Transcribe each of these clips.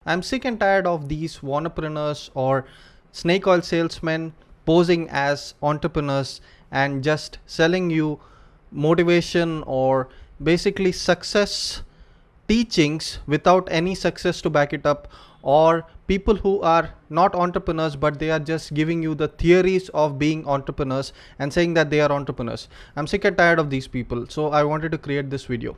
I'm sick and tired of these entrepreneurs or snake oil salesmen posing as entrepreneurs and just selling you motivation or basically success teachings without any success to back it up, or people who are not entrepreneurs but they are just giving you the theories of being entrepreneurs and saying that they are entrepreneurs. I'm sick and tired of these people, so I wanted to create this video.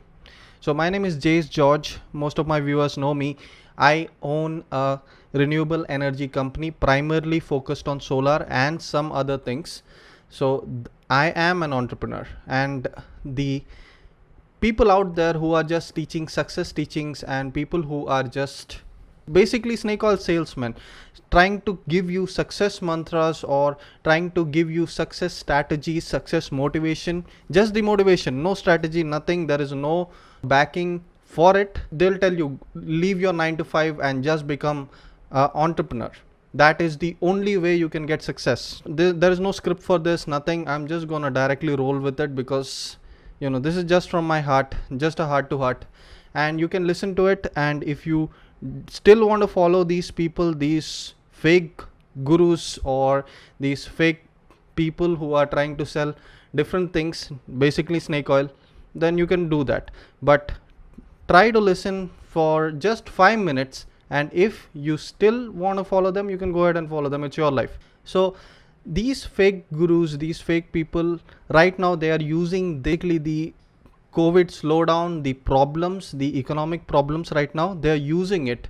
So my name is Jace George. Most of my viewers know me. I own a renewable energy company primarily focused on solar and some other things. So I am an entrepreneur, and the people out there who are just teaching success teachings and people who are just basically snake oil salesmen trying to give you success mantras or trying to give you success strategies, success motivation, just the motivation, no strategy, nothing, there is no backing for it. They'll tell you leave your 9 to 5 and just become an entrepreneur. That is the only way you can get success. There is no script for this, nothing. I'm just gonna directly roll with it because this is just from my heart, just a heart to heart, and you can listen to it. And if you still want to follow these people, these fake gurus or these fake people who are trying to sell different things, basically snake oil, then you can do that. But try to listen for just 5 minutes, and if you still want to follow them, you can go ahead and follow them. It's your life. So these fake gurus, these fake people, right now they are using basically the COVID slowdown, the problems, the economic problems right now, they are using it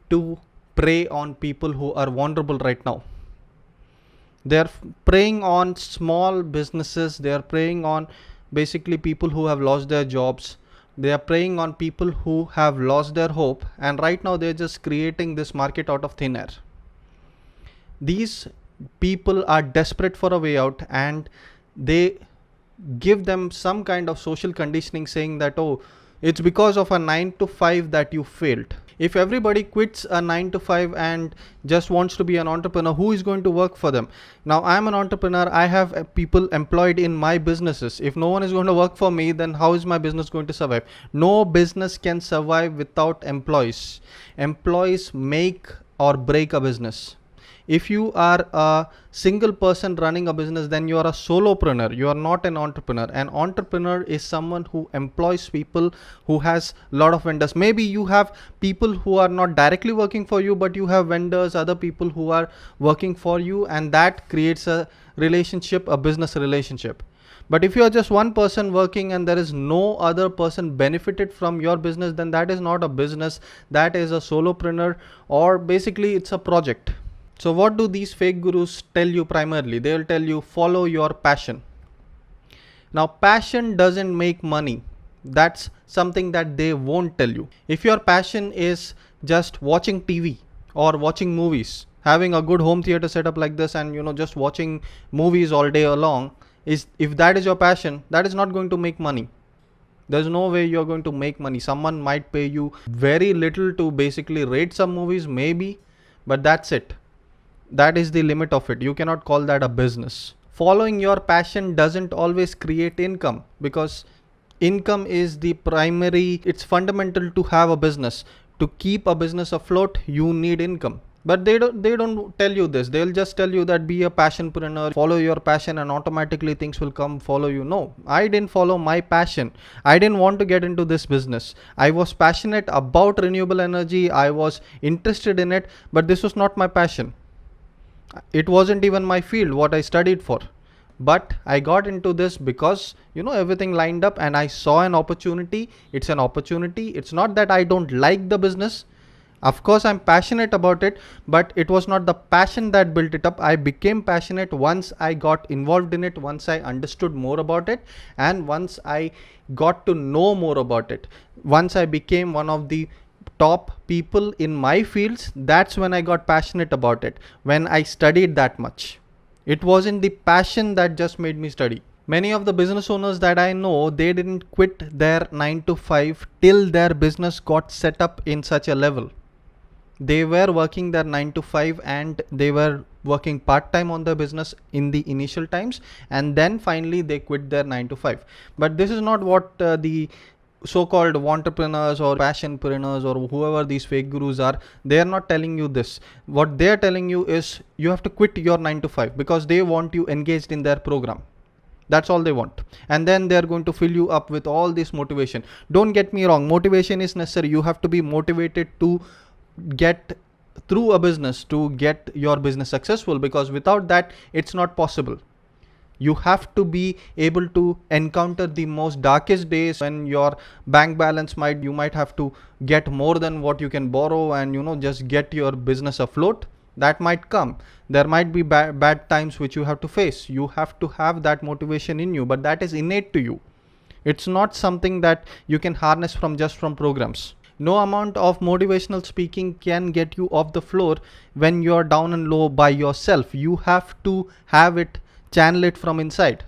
to prey on people who are vulnerable right now. They are preying on small businesses, they are preying on basically people who have lost their jobs, they are preying on people who have lost their hope, and right now they're just creating this market out of thin air. These people are desperate for a way out, and they give them some kind of social conditioning saying that, oh, it's because of a 9 to 5 that you failed. If everybody quits a 9 to 5 and just wants to be an entrepreneur, who is going to work for them? Now I'm an entrepreneur, I have people employed in my businesses. If no one is going to work for me, then how is my business going to survive? No business can survive without employees. Employees make or break a business. If you are a single person running a business, then you are a solopreneur. You are not an entrepreneur. An entrepreneur is someone who employs people, who has a lot of vendors. Maybe you have people who are not directly working for you, but you have vendors, other people who are working for you, and that creates a relationship, a business relationship. But if you are just one person working and there is no other person benefited from your business, then that is not a business. That is a solopreneur, or basically it's a project. So what do these fake gurus tell you primarily? They will tell you follow your passion. Now passion doesn't make money. That's something that they won't tell you. If your passion is just watching TV or watching movies, having a good home theater setup like this, and just watching movies all day long, if that is your passion, that is not going to make money. There's no way you're going to make money. Someone might pay you very little to basically rate some movies, maybe, but that's it. That is the limit of it. You cannot call that a business. Following your passion doesn't always create income, because income is the primary, it's fundamental to have a business. To keep a business afloat, you need income. But they don't tell you this. They'll just tell you that be a passionpreneur, follow your passion and automatically things will come follow you. No, I didn't follow my passion. I didn't want to get into this business. I was passionate about renewable energy. I was interested in it, but this was not my passion. It wasn't even my field, what I studied for. But I got into this because everything lined up and I saw an opportunity. It's an opportunity. It's not that I don't like the business. Of course I'm passionate about it, but it was not the passion that built it up. I became passionate once I got involved in it, once I understood more about it, and once I got to know more about it. Once I became one of the top people in my fields, that's when I got passionate about it, when I studied that much. It wasn't the passion that just made me study. Many of the business owners that I know, they didn't quit their 9 to 5 till their business got set up in such a level. They were working their 9 to 5 and they were working part-time on their business in the initial times, and then finally they quit their 9 to 5. But this is not what the so-called entrepreneurs or passionpreneurs or whoever these fake gurus are, they are not telling you this. What they are telling you is you have to quit your 9 to 5 because they want you engaged in their program. That's all they want. And then they're going to fill you up with all this motivation. Don't get me wrong, motivation is necessary. You have to be motivated to get through a business, to get your business successful, because without that it's not possible. You have to be able to encounter the most darkest days when your bank balance you might have to get more than what you can borrow and just get your business afloat. That might come. There might be bad times which you have to face. You have to have that motivation in you, but that is innate to you. It's not something that you can harness from programs. No amount of motivational speaking can get you off the floor when you're down and low by yourself. You have to have it, channel it from inside.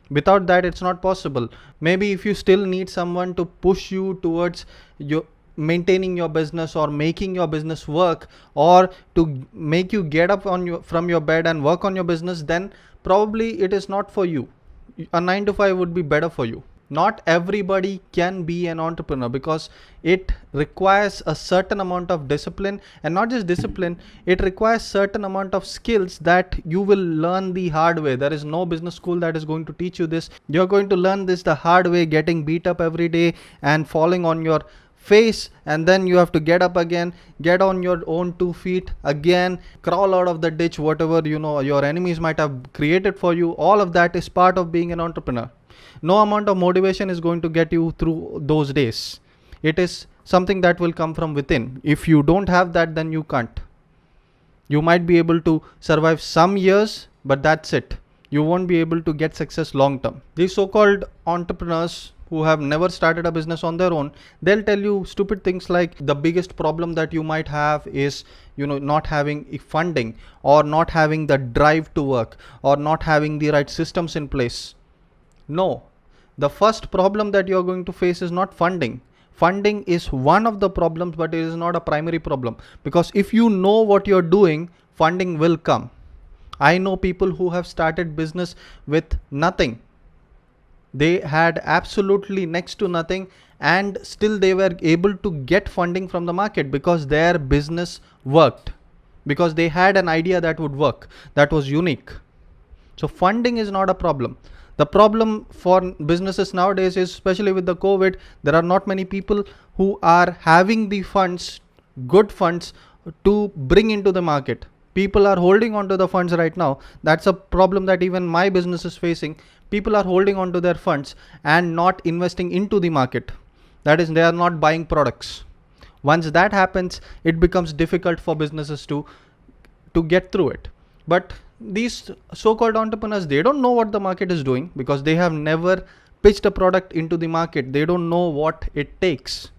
Without that, it's not possible. Maybe if you still need someone to push you towards your maintaining your business or making your business work, or to make you get up from your bed and work on your business, then probably it is not for you. A 9 to 5 would be better for you. Not everybody can be an entrepreneur because it requires a certain amount of discipline, and not just discipline, it requires certain amount of skills that you will learn the hard way. There is no business school that is going to teach you this. You're going to learn this the hard way, getting beat up every day and falling on your face, and then you have to get up again, get on your own 2 feet again, crawl out of the ditch, whatever your enemies might have created for you. All of that is part of being an entrepreneur. No amount of motivation is going to get you through those days. It is something that will come from within. If you don't have that, then you can't. You might be able to survive some years, but that's it. You won't be able to get success long term. These so-called entrepreneurs who have never started a business on their own, they'll tell you stupid things like the biggest problem that you might have is not having funding, or not having the drive to work, or not having the right systems in place. No, the first problem that you're going to face is not funding. Funding is one of the problems, but it is not a primary problem, because if you know what you're doing, funding will come. I know people who have started business with nothing. They had absolutely next to nothing, and still they were able to get funding from the market because their business worked, because they had an idea that would work, that was unique. So funding is not a problem. The problem for businesses nowadays is, especially with the COVID, there are not many people who are having the funds, good funds, to bring into the market. People are holding on to the funds right now. That's a problem that even my business is facing. People are holding on to their funds and not investing into the market. That is, they are not buying products. Once that happens, it becomes difficult for businesses to get through it. But these so-called entrepreneurs, they don't know what the market is doing because they have never pitched a product into the market. They don't know what it takes.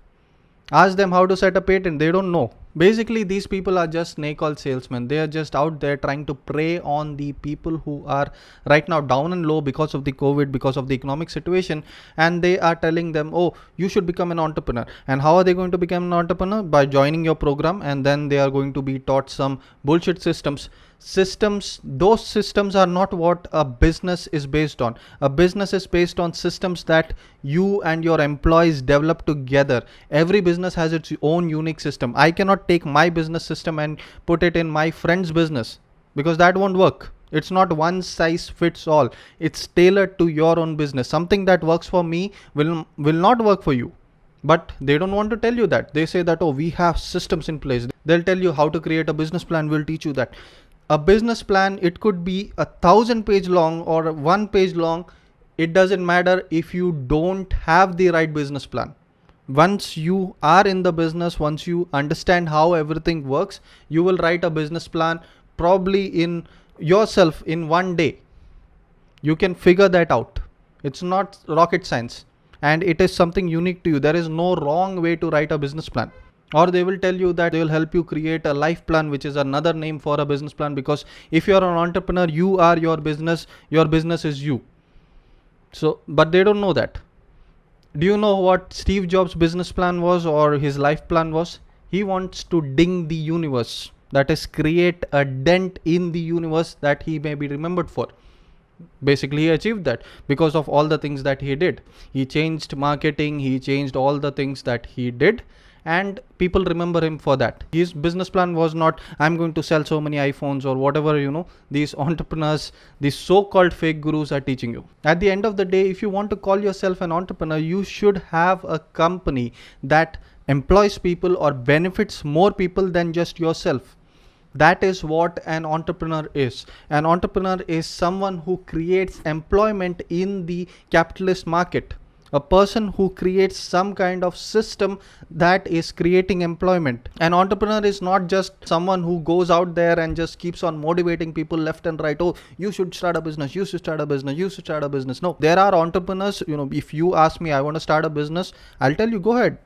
Ask them how to set a patent, they don't know. Basically, these people are just snake oil salesmen. They are just out there trying to prey on the people who are right now down and low because of the COVID, because of the economic situation, and they are telling them, oh, you should become an entrepreneur. And how are they going to become an entrepreneur? By joining your program, and then they are going to be taught some bullshit systems. Those systems are not what a business is based on. A business is based on systems that you and your employees develop together. Every business has its own unique system. I cannot take my business system and put it in my friend's business, because that won't work. It's not one size fits all. It's tailored to your own business. Something that works for me will not work for you. But they don't want to tell you that. They say that, oh, we have systems in place. They'll tell you how to create a business plan. We'll teach you that. A business plan, it could be 1,000-page long or 1 page long. It doesn't matter if you don't have the right business plan. Once you are in the business, once you understand how everything works, you will write a business plan probably in yourself in 1 day. You can figure that out. It's not rocket science, and it is something unique to you. There is no wrong way to write a business plan. Or they will tell you that they will help you create a life plan, which is another name for a business plan, because if you're an entrepreneur, you are your business is you. So, but they don't know that. Do you know what Steve Jobs' business plan was, or his life plan was? He wants to ding the universe. That is, create a dent in the universe that he may be remembered for. Basically he achieved that because of all the things that he did. He changed marketing, he changed all the things that he did, and people remember him for that. His business plan was not, I'm going to sell so many iPhones or whatever, these entrepreneurs, these so-called fake gurus are teaching you. At the end of the day, if you want to call yourself an entrepreneur, you should have a company that employs people or benefits more people than just yourself. That is what an entrepreneur is. An entrepreneur is someone who creates employment in the capitalist market. A person who creates some kind of system that is creating employment. An entrepreneur is not just someone who goes out there and just keeps on motivating people left and right. Oh, you should start a business, you should start a business, you should start a business. No, there are entrepreneurs, if you ask me, I want to start a business, I'll tell you, go ahead.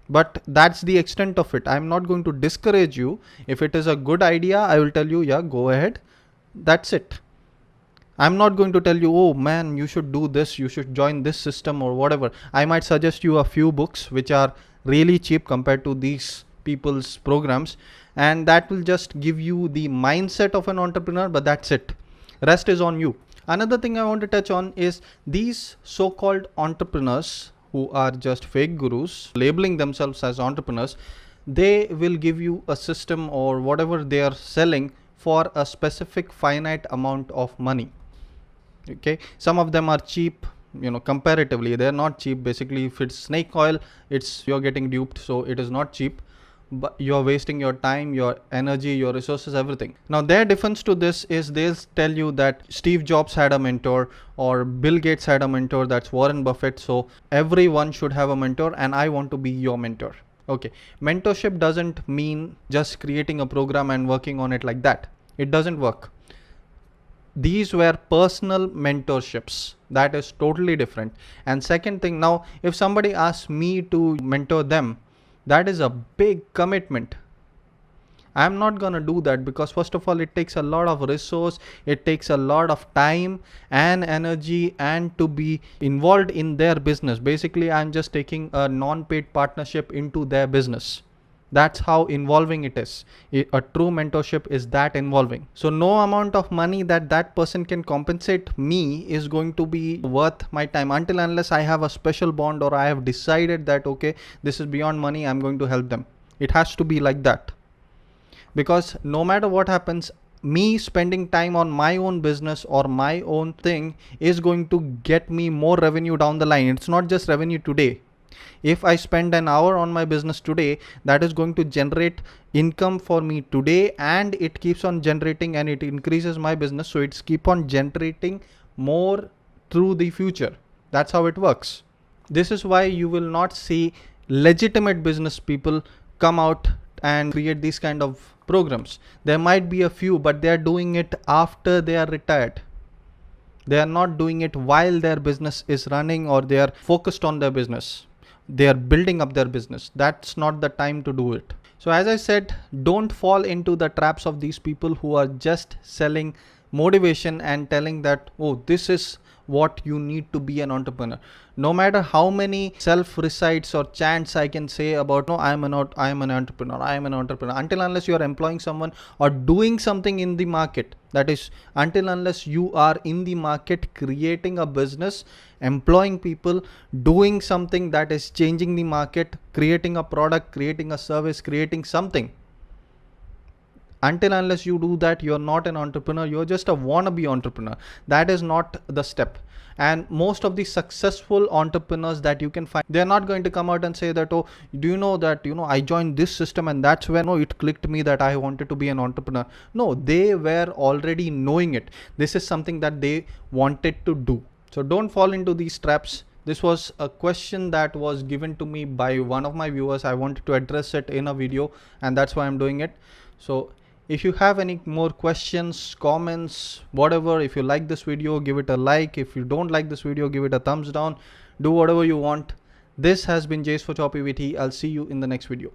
But that's the extent of it. I'm not going to discourage you. If it is a good idea, I will tell you, yeah, go ahead. That's it. I'm not going to tell you, oh man, you should do this, you should join this system or whatever. I might suggest you a few books which are really cheap compared to these people's programs, and that will just give you the mindset of an entrepreneur, but that's it. Rest is on you. Another thing I want to touch on is these so-called entrepreneurs who are just fake gurus labeling themselves as entrepreneurs. They will give you a system or whatever they are selling for a specific finite amount of money. Okay, some of them are cheap, comparatively they're not cheap. Basically, if it's snake oil, you're getting duped, so it is not cheap, but you're wasting your time, your energy, your resources, everything. Now their defense to this is they'll tell you that Steve Jobs had a mentor or Bill Gates had a mentor, that's Warren Buffett, so everyone should have a mentor and I want to be your mentor. Okay, mentorship doesn't mean just creating a program and working on it like that. It doesn't work. These were personal mentorships. That is totally different. And second thing, now if somebody asks me to mentor them, that is a big commitment. I'm not gonna do that because first of all, it takes a lot of resource, it takes a lot of time and energy, and to be involved in their business. Basically, I'm just taking a non-paid partnership into their business. That's how involving it is. A true mentorship is that involving. So no amount of money that person can compensate me is going to be worth my time, until unless I have a special bond or I have decided that, okay, this is beyond money, I'm going to help them. It has to be like that. Because no matter what happens, me spending time on my own business or my own thing is going to get me more revenue down the line. It's not just revenue today. If I spend an hour on my business today, that is going to generate income for me today, and it keeps on generating and it increases my business. So it's keep on generating more through the future. That's how it works. This is why you will not see legitimate business people come out and create these kind of programs. There might be a few, but they are doing it after they are retired. They are not doing it while their business is running or they are focused on their business. They are building up their business. That's not the time to do it. So as I said, don't fall into the traps of these people who are just selling motivation and telling that, oh, this is what you need to be an entrepreneur. No matter how many self-recites or chants I can say about, no, I am an entrepreneur, I am an entrepreneur, until unless you are employing someone or doing something in the market, that is, until unless you are in the market creating a business, employing people, doing something that is changing the market, creating a product, creating a service, creating something, until unless you do that, you're not an entrepreneur, you're just a wannabe entrepreneur. That is not the step. And most of the successful entrepreneurs that you can find, they're not going to come out and say that, oh, do you know that, I joined this system and that's when it clicked me that I wanted to be an entrepreneur. No, they were already knowing it. This is something that they wanted to do. So don't fall into these traps. This was a question that was given to me by one of my viewers. I wanted to address it in a video, and that's why I'm doing it. So if you have any more questions, comments, whatever, if you like this video, give it a like. If you don't like this video, give it a thumbs down. Do whatever you want. This has been Jace for TopEvt. I'll see you in the next video.